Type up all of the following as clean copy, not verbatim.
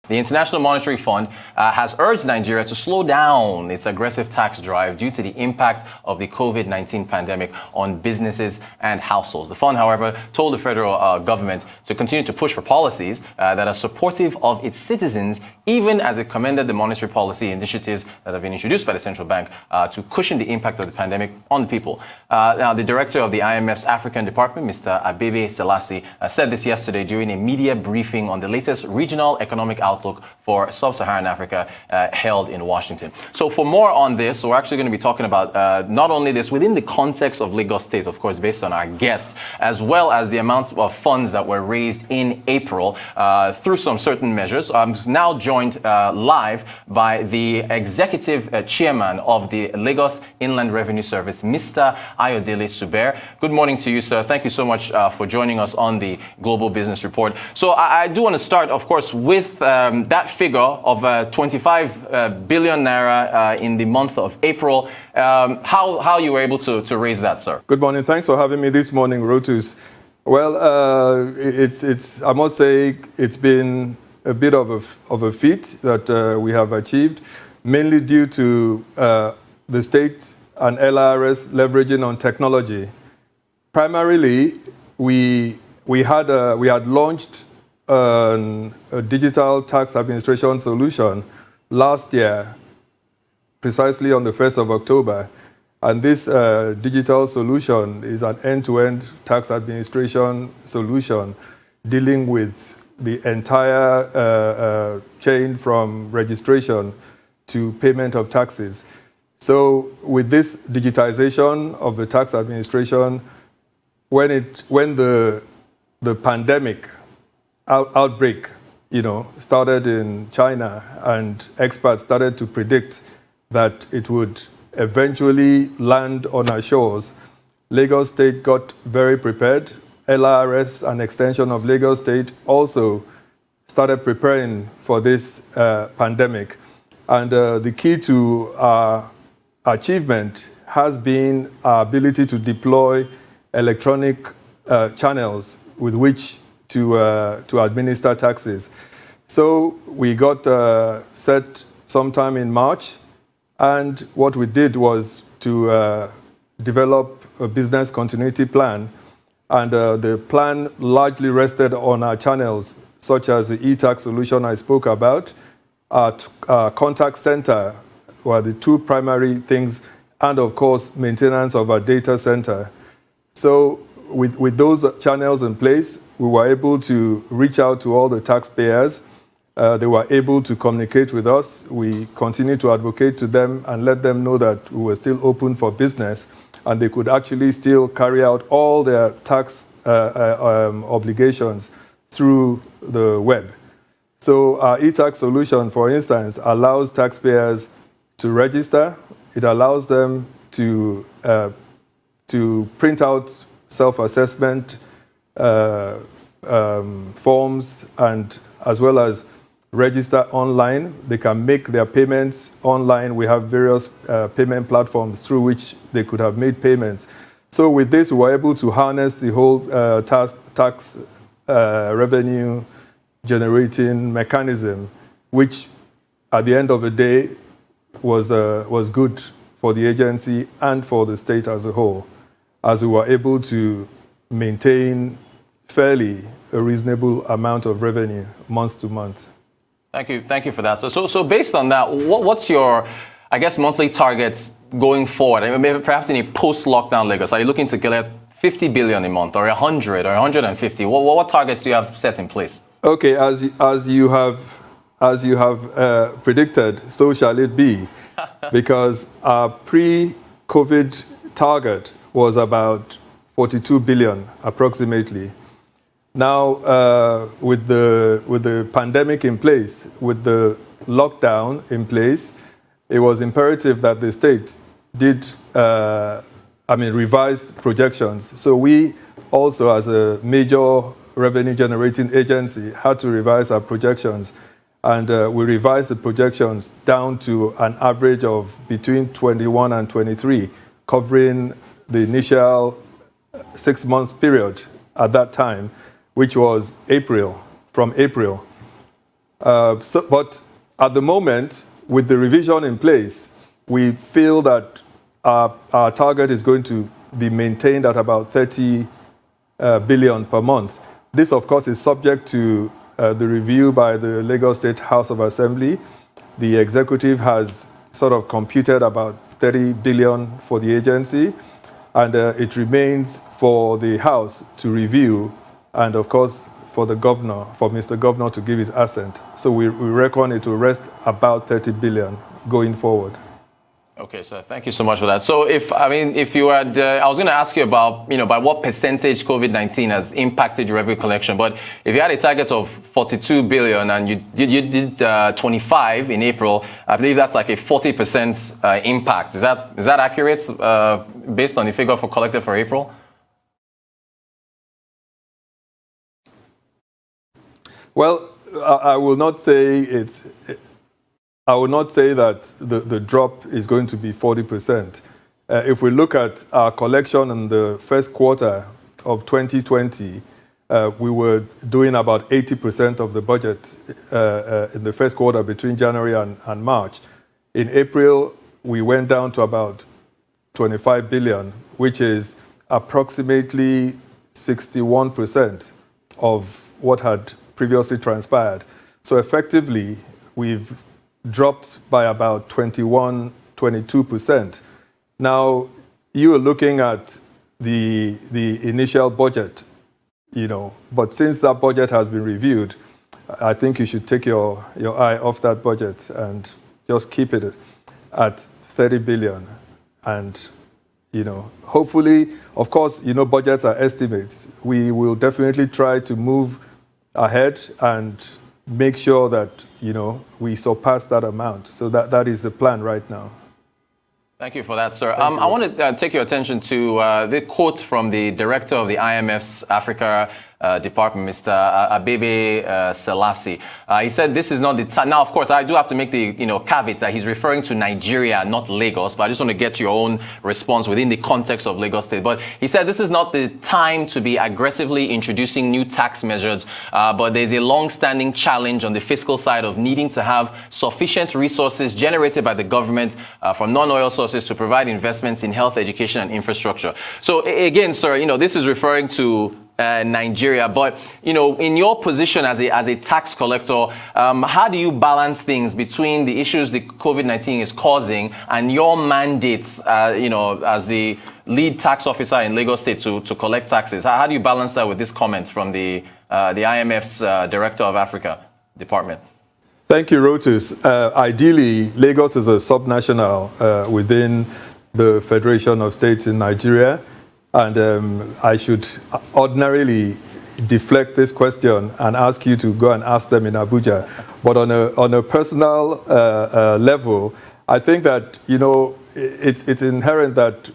The International Monetary Fund has urged Nigeria to slow down its aggressive tax drive due to the impact of the COVID-19 pandemic on businesses and households. The fund, however, told the federal government to continue to push for policies that are supportive of its citizens, even as it commended the monetary policy initiatives that have been introduced by the central bank to cushion the impact of the pandemic on the people. Now, the director of the IMF's African Department, Mr. Abebe Selassie, said this yesterday during a media briefing on the latest regional economic outlook for sub-Saharan Africa held in Washington. So for more on this, we're actually going to be talking about not only this within the context of Lagos State, of course, based on our guest, as well as the amounts of funds that were raised in April through some certain measures. I'm now joined live by the Executive Chairman of the Lagos Inland Revenue Service, Mr. Ayodele Subair. Good morning to you, sir. Thank you so much for joining us on the Global Business Report. So I do want to start, of course, with that figure of 25 billion naira in the month of April. How you were able to raise that, sir? Good morning. Thanks for having me this morning, Rotus. Well, it's I must say it's been a bit of a feat that we have achieved, mainly due to the state and LIRS leveraging on technology. Primarily, we had launched a digital tax administration solution last year, precisely on the 1st of October. And this digital solution is an end-to-end tax administration solution dealing with the entire chain from registration to payment of taxes. So with this digitization of the tax administration, when the pandemic outbreak, started in China, and experts started to predict that it would eventually land on our shores, Lagos State got very prepared. LIRS, an extension of Lagos State, also started preparing for this pandemic. And the key to our achievement has been our ability to deploy electronic channels with which to administer taxes. So we got set sometime in March, and what we did was to develop a business continuity plan. And the plan largely rested on our channels, such as the e-tax solution I spoke about, our contact center were the two primary things, and of course, maintenance of our data center. So with those channels in place, we were able to reach out to all the taxpayers. They were able to communicate with us. We continued to advocate to them and let them know that we were still open for business, and they could actually still carry out all their tax obligations through the web. So our e-tax solution, for instance, allows taxpayers to register. It allows them to print out self-assessment forms, and as well as register online. They can make their payments online. We have various payment platforms through which they could have made payments. So with this, we were able to harness the whole tax revenue generating mechanism, which at the end of the day was good for the agency and for the state as a whole, as we were able to maintain fairly a reasonable amount of revenue month to month. Thank you for that. So based on that, what's your, I guess, monthly targets going forward? I mean, maybe perhaps in a post-lockdown Lagos, are you looking to get 50 billion a month, or 100, or 150? What targets do you have set in place? Okay, as you have predicted, so shall it be, because our pre-COVID target was about 42 billion approximately. Now, with the pandemic in place, with the lockdown in place, it was imperative that the state did, revise projections. So we also, as a major revenue-generating agency, had to revise our projections. And we revised the projections down to an average of between 21 and 23, covering the initial 6-month period at that time, which was from April. But at the moment, with the revision in place, we feel that our target is going to be maintained at about 30 billion per month. This, of course, is subject to the review by the Lagos State House of Assembly. The executive has sort of computed about 30 billion for the agency, and it remains for the House to review, and of course, for Mr. Governor to give his assent. So we reckon it will rest about 30 billion going forward. Okay, sir. Thank you so much for that. So, if you had, I was going to ask you about, by what percentage COVID-19 has impacted your revenue collection. But if you had a target of 42 billion and you did 25 in April, I believe that's like a 40% impact. Is that accurate based on the figure collected for April? Well, I will not say that the drop is going to be 40%. If we look at our collection in the first quarter of 2020, we were doing about 80% of the budget in the first quarter between January and March. In April, we went down to about 25 billion, which is approximately 61% of what had previously transpired. So effectively, we've dropped by about 22%. Now, you are looking at the initial budget, but since that budget has been reviewed, I think you should take your eye off that budget and just keep it at 30 billion. And, hopefully, of course, budgets are estimates. We will definitely try to move ahead and make sure that, we surpass that amount. So that is the plan right now. Thank you for that, sir. I want to take your attention to the quote from the director of the IMF's Africa Department, Mr. Ayodele Subair. He said this is not the time. Now, of course, I do have to make the caveat that he's referring to Nigeria, not Lagos. But I just want to get your own response within the context of Lagos State. But he said this is not the time to be aggressively introducing new tax measures. But there's a long-standing challenge on the fiscal side of needing to have sufficient resources generated by the government from non-oil sources to provide investments in health, education, and infrastructure. So again, sir, this is referring to Nigeria, but in your position as a tax collector, how do you balance things between the issues the COVID-19 is causing and your mandates, as the lead tax officer in Lagos State to collect taxes? How do you balance that with this comment from the IMF's Director of Africa Department? Thank you, Rotus. Ideally, Lagos is a subnational within the Federation of States in Nigeria. And I should ordinarily deflect this question and ask you to go and ask them in Abuja. But on a personal level, I think that it's inherent that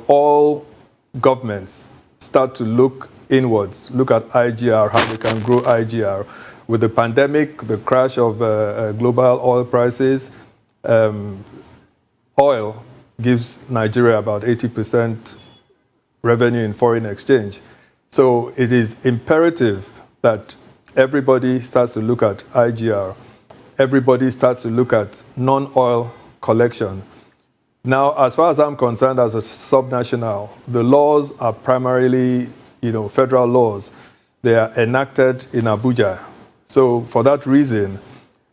all governments start to look inwards, look at IGR, how they can grow IGR. With the pandemic, the crash of global oil prices, oil gives Nigeria about 80% revenue in foreign exchange. So it is imperative that everybody starts to look at IGR. Everybody starts to look at non-oil collection. Now, as far as I'm concerned as a subnational, the laws are primarily, federal laws. They are enacted in Abuja. So for that reason,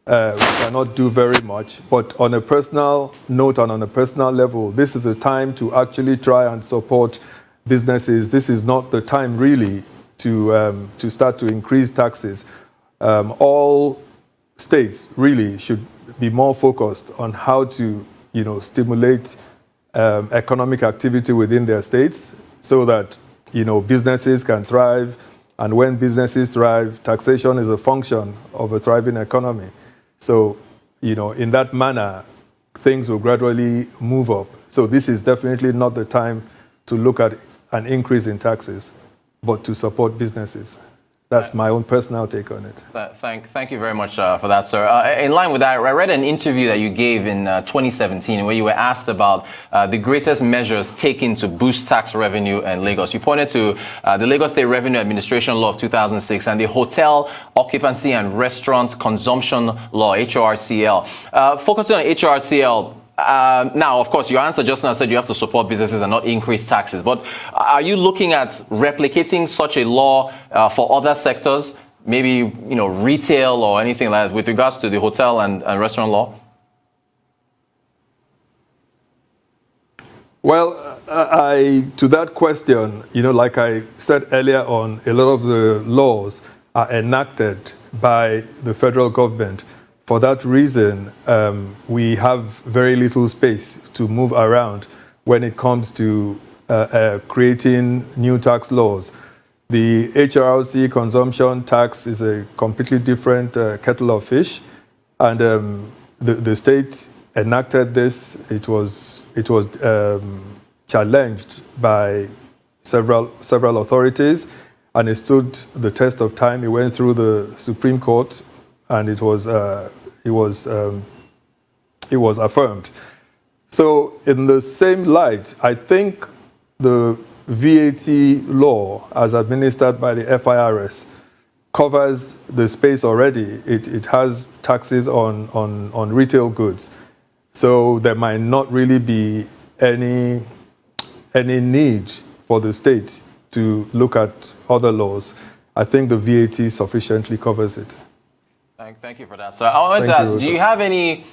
we cannot do very much. But on a personal note and on a personal level, this is a time to actually try and support businesses. This is not the time really to start to increase taxes. All states really should be more focused on how to stimulate economic activity within their states so that businesses can thrive. And when businesses thrive, taxation is a function of a thriving economy. So in that manner, things will gradually move up. So this is definitely not the time to look at an increase in taxes, but to support businesses. That's my own personal take on it. Thank you very much for that, sir. In line with that, I read an interview that you gave in 2017 where you were asked about the greatest measures taken to boost tax revenue in Lagos. You pointed to the Lagos State Revenue Administration Law of 2006 and the Hotel Occupancy and Restaurants Consumption Law, HORCL. Focusing on HORCL, now, of course, your answer just now said you have to support businesses and not increase taxes. But are you looking at replicating such a law for other sectors, maybe retail or anything like that, with regards to the hotel and restaurant law? Well, to that question, like I said earlier on, a lot of the laws are enacted by the federal government. For that reason, we have very little space to move around when it comes to creating new tax laws. The HRC consumption tax is a completely different kettle of fish, and the state enacted this. It was challenged by several authorities, and it stood the test of time. It went through the Supreme Court, and it was affirmed. So in the same light, I think the VAT law, as administered by the FIRS, covers the space already. It has taxes on retail goods. So there might not really be any need for the state to look at other laws. I think the VAT sufficiently covers it. Thank you for that. So I wanted to ask, do you have any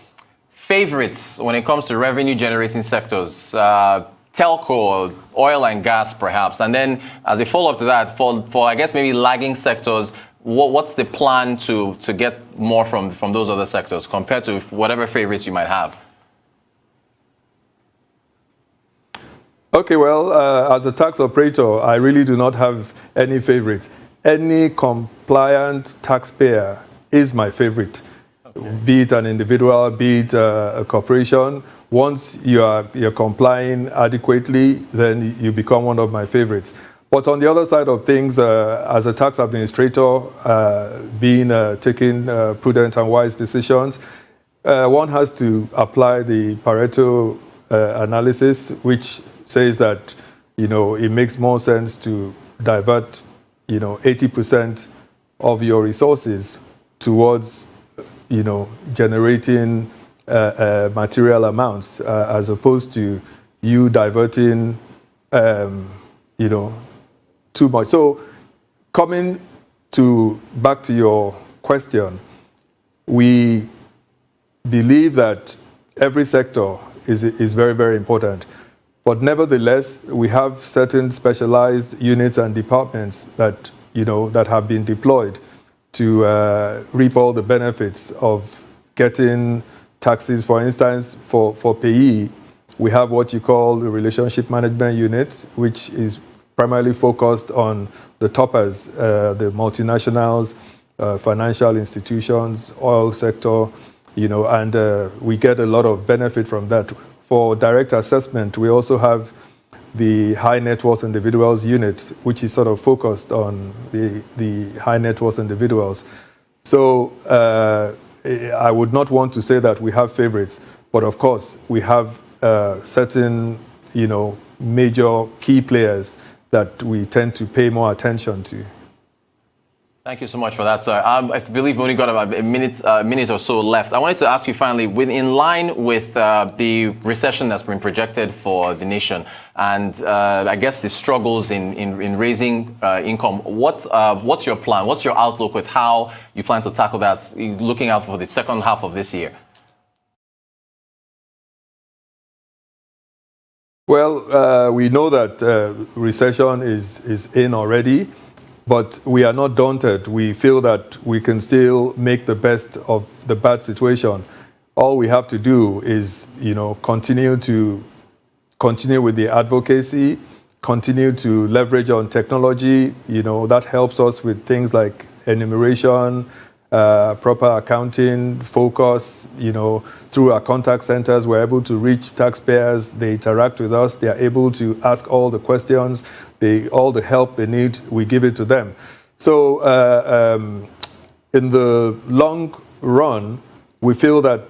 favorites when it comes to revenue generating sectors? Telco, oil and gas perhaps. And then as a follow-up to that, for I guess maybe lagging sectors, what's the plan to get more from those other sectors compared to whatever favorites you might have? Okay, well, as a tax operator, I really do not have any favorites. Any compliant taxpayer is my favorite, be it an individual, be it a corporation. Once you're complying adequately, then you become one of my favorites. But on the other side of things, as a tax administrator, taking prudent and wise decisions, one has to apply the Pareto analysis, which says that it makes more sense to divert 80% of your resources towards generating material amounts as opposed to you diverting too much. So coming back to your question, we believe that every sector is very, very important. But nevertheless, we have certain specialized units and departments that have been deployed to reap all the benefits of getting taxes. For instance, for payee, we have what you call the Relationship Management Unit, which is primarily focused on the toppers, the multinationals, financial institutions, oil sector, and we get a lot of benefit from that. For direct assessment, we also have the High Net Worth Individuals Unit, which is sort of focused on the high net worth individuals. So I would not want to say that we have favorites, but of course we have certain, major key players that we tend to pay more attention to. Thank you so much for that, sir. I believe we only got about a minute or so left. I wanted to ask you finally, in line with the recession that's been projected for the nation, and I guess the struggles in raising income, what's your plan? What's your outlook with how you plan to tackle that, looking out for the second half of this year? Well, we know that recession is in already. But we are not daunted. We feel that we can still make the best of the bad situation. All we have to do is, continue with the advocacy, continue to leverage on technology. That helps us with things like enumeration, proper accounting, focus. Through our contact centers, we're able to reach taxpayers. They interact with us. They are able to ask all the questions. All the help they need, we give it to them. So So in the long run, we feel that,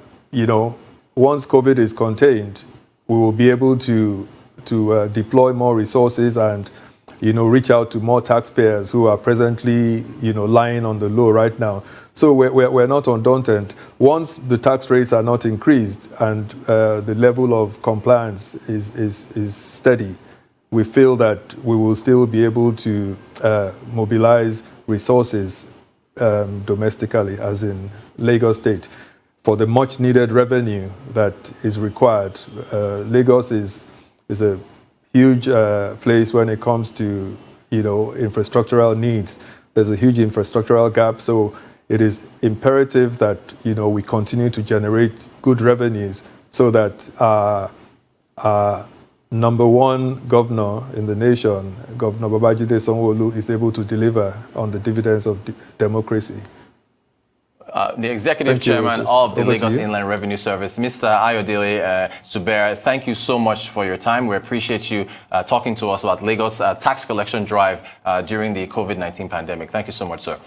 once COVID is contained, we will be able to deploy more resources and, reach out to more taxpayers who are presently, lying on the low right now. So we're not undaunted. Once the tax rates are not increased and the level of compliance is steady, we feel that we will still be able to mobilize resources domestically, as in Lagos State, for the much needed revenue that is required. Lagos is a huge place when it comes to, infrastructural needs. There's a huge infrastructural gap, so it is imperative that, we continue to generate good revenues so that our number one governor in the nation, Governor Babajide Sanwo-Olu, is able to deliver on the dividends of democracy. The Executive Chairman of the Lagos Inland Revenue Service, Mr. Ayodele Subair, thank you so much for your time. We appreciate you talking to us about Lagos tax collection drive during the COVID-19 pandemic. Thank you so much, sir.